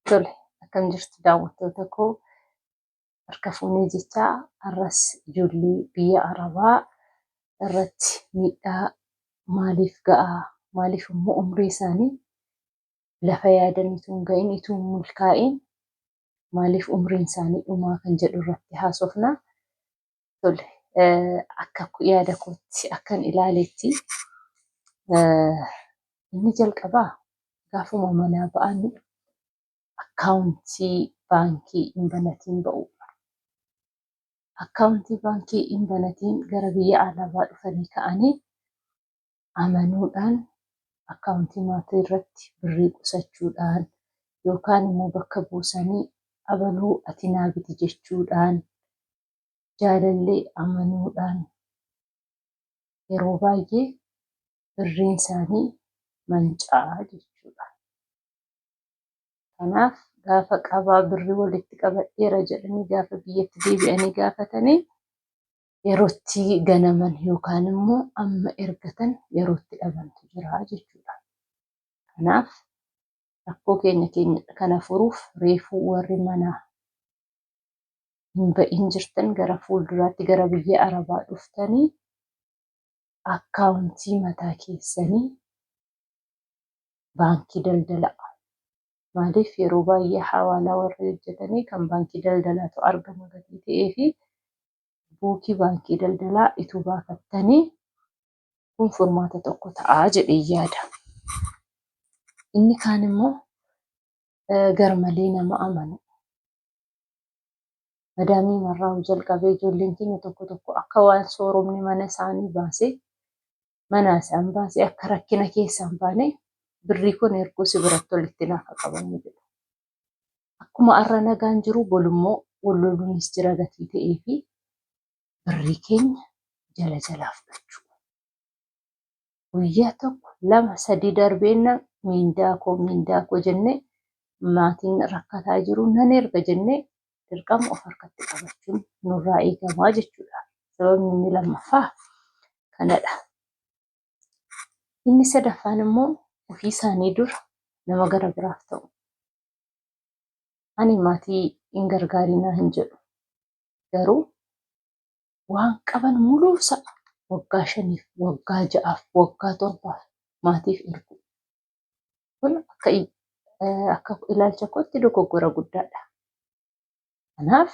Tole, akkam jirtu daawwattoota koo harka fuunee jechaa arras ijoollee biyya Arabaa irratti miidhaa maaliif ga'a? Maaliif immoo umrii isaanii lafa yaadanii utuu hin ga'iin utuu hin milkaa'in maaliif umriin isaanii dhumaa kan jedhu irratti haasofna. Tole, akka yaada kootti akkan ilaaletti inni jalqabaa gaafuma manaa ba'anii akkaawuntii baankii hin banatiin ba'uudha. Akkaawuntii baankii hin banatiin gara biyya Arabaa dhufanii ka'anii amanuudhaan akkaawuntii maatii irratti birrii qusachuudhaan yookaan immoo bakka buusanii abaluu ati naa biti jechuudhaan jaalallee amanuudhaan yeroo baay'ee birriin isaanii manca'aa jechuudha. Kanaaf gaafa qabaa birrii walitti qabadheera jedhanii gaafa biyyatti deebi'anii gaafatanii yerootti ganaman yookaan immoo amma ergatan yerootti dhabantu jira jechuudha. Kanaaf rakkoo keenya kana furuuf reefuu warri manaa hin ba'in jirtan gara fuulduraatti gara biyya Arabaa dhuftanii akkaawuntii mataa keessanii baankii daldalaa. Maaliif yeroo baay'ee hawaalaa warri hojjetanii kan baankii daldalaatu argama gatii ta'ee fi buukii baankii daldalaa ituu baafattanii kun furmaata tokko ta'aa jedhee yaada. Inni kaan immoo garmalee nama amanu. Madaamii marraa jalqabee ijoolleen keenya tokko akka waan sooromni mana isaanii baasee mana isaan baasee akka rakkina keessaan baane birrii kun erguu si biratti walitti naaf qabamu jedhu. Akkuma har'a nagaan jiru bolummoo walloluunis jira gatii ta'ee fi birrii keenya jalaa fudhachuu. Guyyaa tokko lama sadii darbeenna miindaa koo jennee maatiin rakkataa jiru nan erga jennee dirqama of harkatti qabachuun nurraa eegamaa jechuudha. Sababni inni lammaffaa kanadha. Inni sadaffaan immoo ofii isaanii dura nama gara biraaf ta'u. Ani maatii hin gargaarinaa hin jedhu. Garuu waan qaban muluu sa'a waggaa 5, waggaa 6, waggaa 7 maatiif ergu. Kun akka ilaalcha kootti dogoggora guddaadha. Kanaaf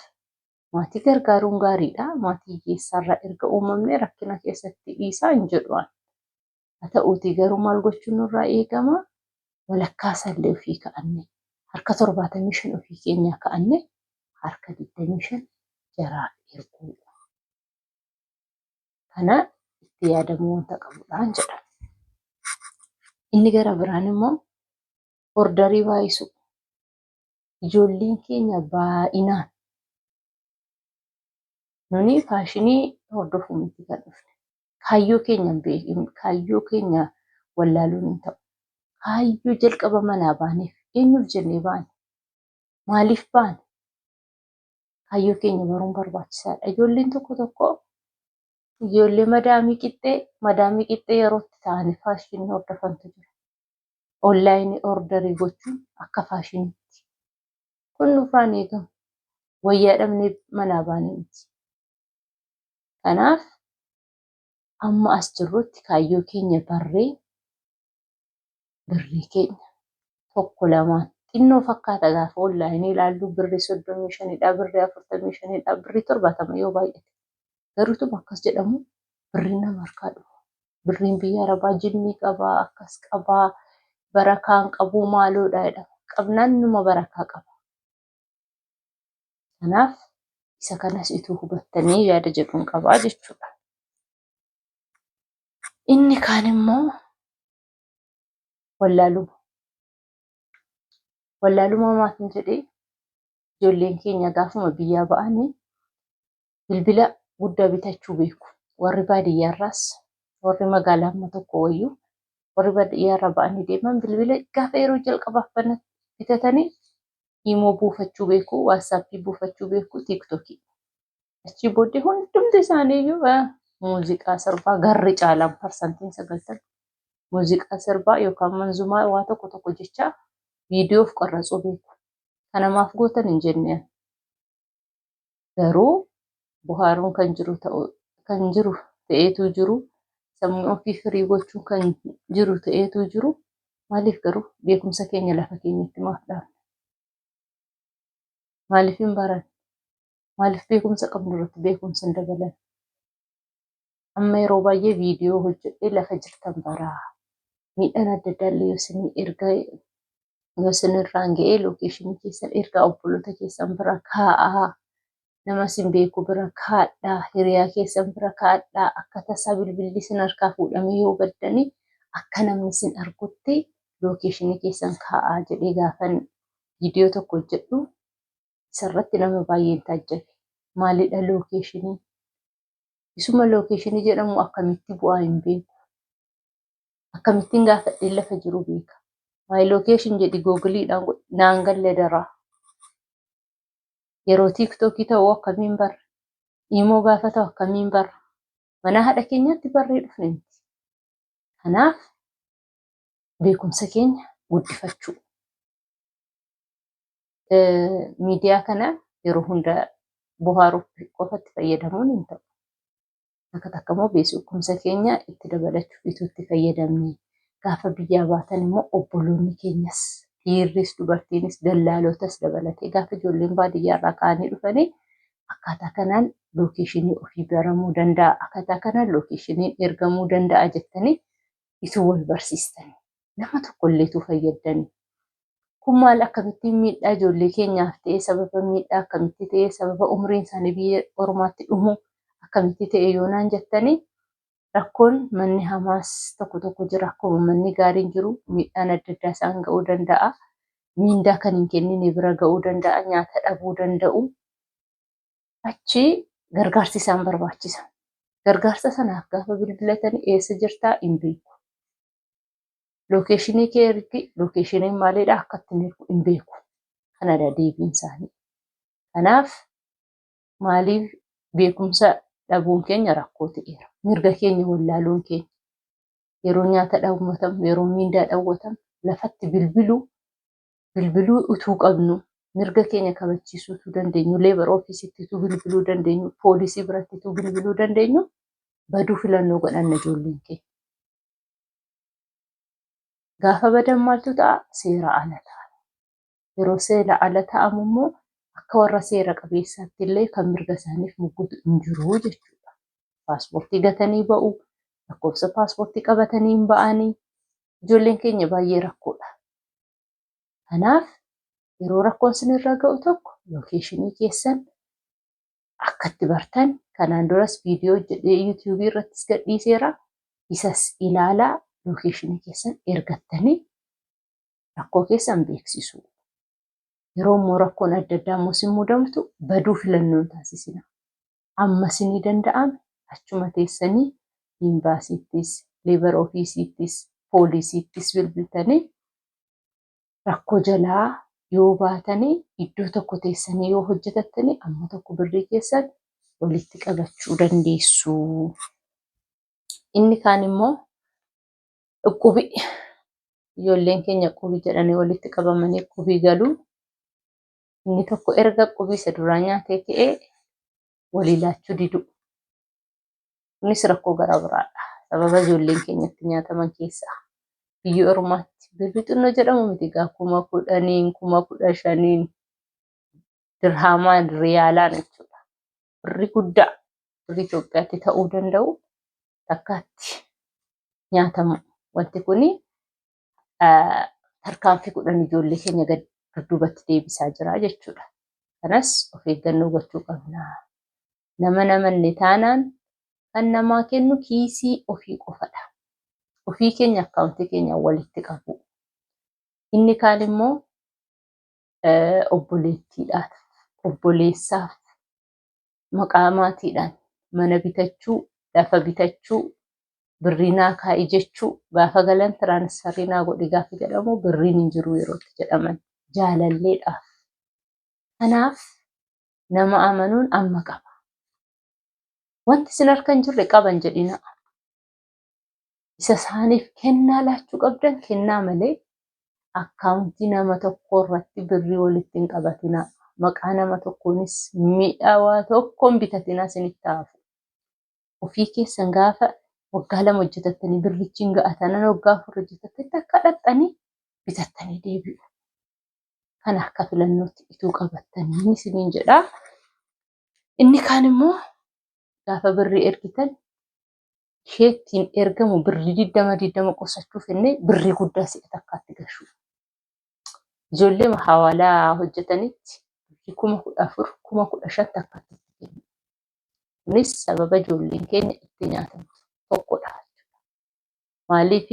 maatii gargaaruun gaariidha. Maatii hiyyeessaarraa erga uumamne rakkina keessatti dhiisaa hin jedhu. Haa ta'uutii garuu maal gochuun nurraa eegama? Walakkaa isaallee ofii ka'annee harka 75 ofii keenyaa ka'annee harka 25 jaraaf erguu. Kana itti yaadamuu wanta qabudhaan jedha. Inni gara biraan immoo ordarii baay'isu. Ijoolleen keenya baay'inaan nuni faashinii hordofuu miti kan dhufne. Kaayyoo keenya hin beekin, kaayyoo keenya wallaaluun hin ta'u. Kaayyoo jalqaba manaa baaneef eenyuuf jennee baane? Maaliif baane? Kaayyoo keenya baruun barbaachisaadha. Ijoolleen tokko ijoollee madaamii qixxee yerootti ta'anii faashinii hordofantu jira. Onlaayinii ordarii gochuun akka faashiniitti. Kun nurraan eegama. Wayyaa dhabnee manaa baane miti. Kanaaf amma as jirrutti kaayyoo keenya barree birrii keenya tokko lamaan xinnoo fakkaata gaafa onlaayinii ilaallu birrii 35dha, birrii 45dha, birrii 70 yoo baay'ate. Garuutuma akkas jedhamu birriin nama harkaa dhufu. Birriin biyya Arabaa jinnii qabaa, akkas qabaa, barakaan qabuu maaloodha jedhama. Qabnaan numa barakaa qaba. Kanaaf isa kanas ituu hubattanii yaada jedhuun qabaa jechuudha. Inni kaan immoo wallaaluma. Wallaaluma maatiin jedhee ijoolleen keenya gaafuma biyyaa ba'anii bilbila guddaa bitachuu beeku. Warri baadiyyaarraas warri magaalaa amma tokko wayyuu warri baadiyyaarraa ba'anii deeman bilbila gaafa yeroo jalqabaaf bitatanii Imo buufachuu beeku, waatsaappii buufachuu beeku, tiiktookii. Achii booddee hundumti isaaniiyyuu muuziqaa sirbaa garri caalaan parsantiin 90 muuziqaa sirbaa yookaan manzumaa waa tokko jecha viidiyoof qarratsuu beeku. Kanamaaf gootan hin jenne. Garuu bohaaruun kan jiru ta'eetu jiru. Sammuu ofii firii gochuun kan jiru ta'eetu jiru. Maaliif garuu beekumsa keenya lafa keenyatti maaf dhaabna? Maaliif hin baran? Maaliif beekumsa qabnu irratti beekumsa hin dabalan? Amma yeroo baay'ee viidiyoo hojjedhee lafa jirtan baraa. Miidhaan adda addaallee yoo isinirraan ga'ee lookeeshinii keessan ergaa obboloota keessan bira kaa'aa. Nama isin beeku bira kaa'adhaa. Hiriyaa keessan bira kaa'adhaa. Akka tasaa bilbilli isin harkaa fuudhamee yoo baddanii akka namni isin argutti lookeeshinii keessan kaa'aa jedhee gaafan viidiyoo tokko hojjedhu isarratti nama baay'een taajjabe. Maalidha lookeeshinii? Isuma lookeeshinii jedhamu akkamitti bu'aa hin beeku? Akkamittiin gaafadhee lafa jiru beeka? My location jedhi googiliidhaan naan galle daraa. Yeroo tiiktookii ta'uu akkamiin barra? Imoo gaafa ta'u akkamiin barra? Mana haadha keenyaatti barree dhufne miti. Kanaaf beekumsa keenya guddifachuu. Miidiyaa kana yeroo hunda bohaaruuf qofatti fayyadamuun hin ta'u. Akka takka immoo beekumsa keenya itti dabalachuuf itti fayyadamne. Gaafa biyyaa baatan immoo obboloonni keenyas dhiirris dubartiinis dallaalotas dabalatee gaafa ijoolleen baadiyyaarraa ka'anii dhufanii akkaataa kanaan lookeeshinii ofii baramuu danda'a. Akkaataa kanaan lookeeshiniin ergamuu danda'a jettanii itti wal barsiistanii nama tokkolleetu fayyadanii. Kun maal akkamittiin miidhaa ijoollee keenyaaf ta'e sababa miidhaa akkamitti ta'e sababa umriin isaanii biyya ormaatti dhumu akkamitti ta'e yoonaan jettanii rakkoon manni hamaas tokko jira. Akkuma manni gaariin jiru miidhaan adda addaa isaan ga'uu danda'a. Miindaa kan hin kennine bira ga'uu danda'a. Nyaata dhabuu danda'u. Achi gargaarsi isaan barbaachisa. Gargaarsa sanaaf gaafa bilbilatanii eessa jirtaa hin beeku. Lookeeshinii kee ergi lookeeshiniin maalidha akka ittiin ergu hin beeku. Kanadha deebiin isaanii. Kanaaf maaliif beekumsa dhabuun keenya rakkoo ta'eera. Mirga keenya wallaaluun keenya yeroo nyaata dhawwatamu yeroo miindaa dhawwatamu lafatti bilbiluu utuu qabnu mirga keenya kabachiisuu utuu dandeenyu leebar ofiisitti utuu bilbiluu dandeenyu poolisii biratti utuu bilbiluu dandeenyu baduu filannoo godhanna ijoolleen keenya. Gaafa badan maaltu ta'a? Seera ala ta'a. Yeroo seera ala ta'amu immoo akka warra seera qabeessaatti illee kan mirga isaaniif muggutu hin jiru jechuudha. Paaspoortii gatanii ba'u, lakkoofsa paaspoortii qabatanii hin ba'anii ijoolleen keenya baay'ee rakkoodha. Kanaaf yeroo rakkoon isinirra ga'u tokko lookeeshinii keessan akka itti bartan kanaan duras viidiyoo hojjedhee yuutuubii irrattis gadhiiseera. Isas ilaalaa lookeeshinii keessan ergattanii rakkoo keessan beeksisu. Yeroo immoo rakkoon adda addaa immoo isin mudamtu baduu filannoon taasisina. Amma isinii danda'ame achuma teessanii imbaasiittis, leebar ofiisiittis, poolisiittis bilbiltanii rakkoo jalaa yoo baatanii iddoo tokko teessanii yoo hojjetattanii amma tokko birrii keessan walitti qabachuu dandeessu. Inni kaan immoo dhukkubbii. Ijoolleen keenya qubii jedhanii walitti qabamanii qubii galuu. Inni tokko erga qubii isa duraa nyaatee ka'ee walii laachuu didu. Kunis rakkoo garaa biraadha. Sababa ijoolleen keenyatti nyaataman keessaa biyya ormaatti birrii xinnoo jedhamu miti egaa 10,000 15,000 dirhaamaan riyaalaan jechuudha. Birrii guddaa birrii Itoophiyaatti ta'uu danda'u takkaatti nyaatamu. Wanti kuni tarkaanfii 10 ijoollee keenya dudduubatti deebisaa jira jechuudha. Kanas of eeggannoo gochuu qabna. Nama namanne taanaan kan namaa kennu kiisii ofii qofadha. Ofii keenya akkaawuntii keenya walitti qabu. Inni kaan immoo obboleettiidhaaf, obboleessaaf maqaa maatiidhaan mana bitachuu, lafa bitachuu, birrii naa kaa'i jechuu gaafa galan tiraansfarii naa godhi gaafa jedhamu birriin hin jiru yerootti jedhaman jaalalleedhaaf. Kanaaf nama amanuun amma qaba. Wanti isin harka hin jirre qaban jedhina. Isa isaaniif kennaa laachuu qabdan kennaa malee akkaawuntii nama tokko irratti birrii walitti hin qabatinaa. Maqaa nama tokkoonis mi'aawaa tokkoon bitatinaa isinitti haafu. Ofii keessan gaafa waggaa 2 hojjetattanii birrichi hin ga'atanan waggaa 4 hojjetattanii akka dhaqxanii bitattanii deebi'u. Kana akka filannootti ituu qabattanii isiniin jedhaa. Inni kaan immoo gaafa birrii ergitan isheettiin ergamu birrii 20 qusachuuf inni birrii guddaa si'a takkaatti gashu. Ijoollee hawaalaa hojjetanitti 14,000 15,000 takkaatti kennu. Kunis sababa ijoolleen keenya itti nyaatamtu tokkodha. Maaliif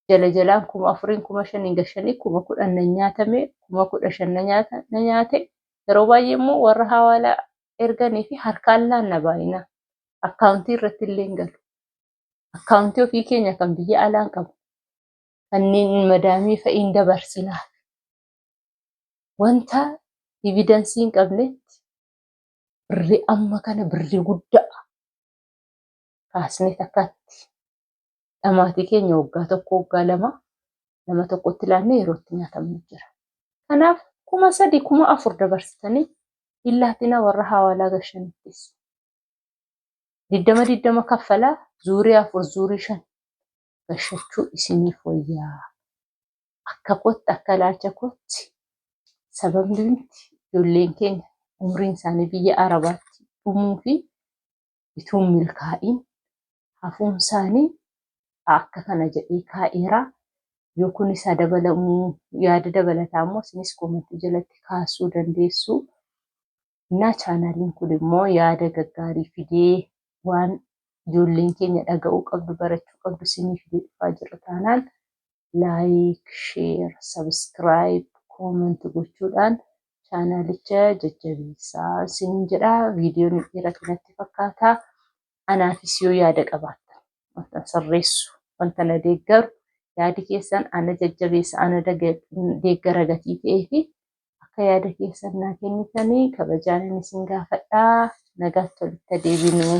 jala jalaan 4,000 5,000 gashanii 10,000 nyaatame 15,000 nyaate yeroo baay'ee immoo warra hawaalaa erganii fi harkaan laanna baay'ina. Akkaawuntii irratti illee hin galu. Akkaawuntii ofii keenya kan biyya alaan qabu. Kanneen madaamii fa'iin dabarsinaa. Wanta evidensii hin qabnetti birrii amma kana birrii guddaa kaasnee takkaatti dhamaatii keenya waggaa 1 waggaa 2 nama tokkotti laannee yerootti nyaatamu jira. Kanaaf 3,000 4,000 dabarsitanii illaatina warra hawaalaa gashanittis. 20 kaffalaa zuurii 4 zuurii 5 gashachuu isiniif wayyaa. Akka kootti akka laalcha kootti sababni ijoolleen keenya umriin isaanii biyya Arabaatti dhumuu fi ituun milkaa'in hafuun isaanii akka kana jedhee kaa'eeraa. Yoo kun isa dabalamuu yaada dabalataa immoo isinis komentii jalatti kaasuu dandeessu. Na chaanaliin kun immoo yaada gaggaarii fidee waan ijoolleen keenya dhaga'uu qabdu barachuu qabdu isiniif dhufaa jira taanaan laayik, sheer, sabskiraayib, koomentii gochuudhaan chaanalicha jajjabeessaa isiniin jedhaa. Viidiyoon dheeraa natti fakkaata. Anaafis yoo yaada qabaattan wanta sirreessu wanta na deeggaru yaadi keessan ana jajjabeessa ana deeggara gatii ta'ee fi akka yaada keessan naa kennitanii kabajaan isin gaafadhaa. Nagaatti walitti deebinuu.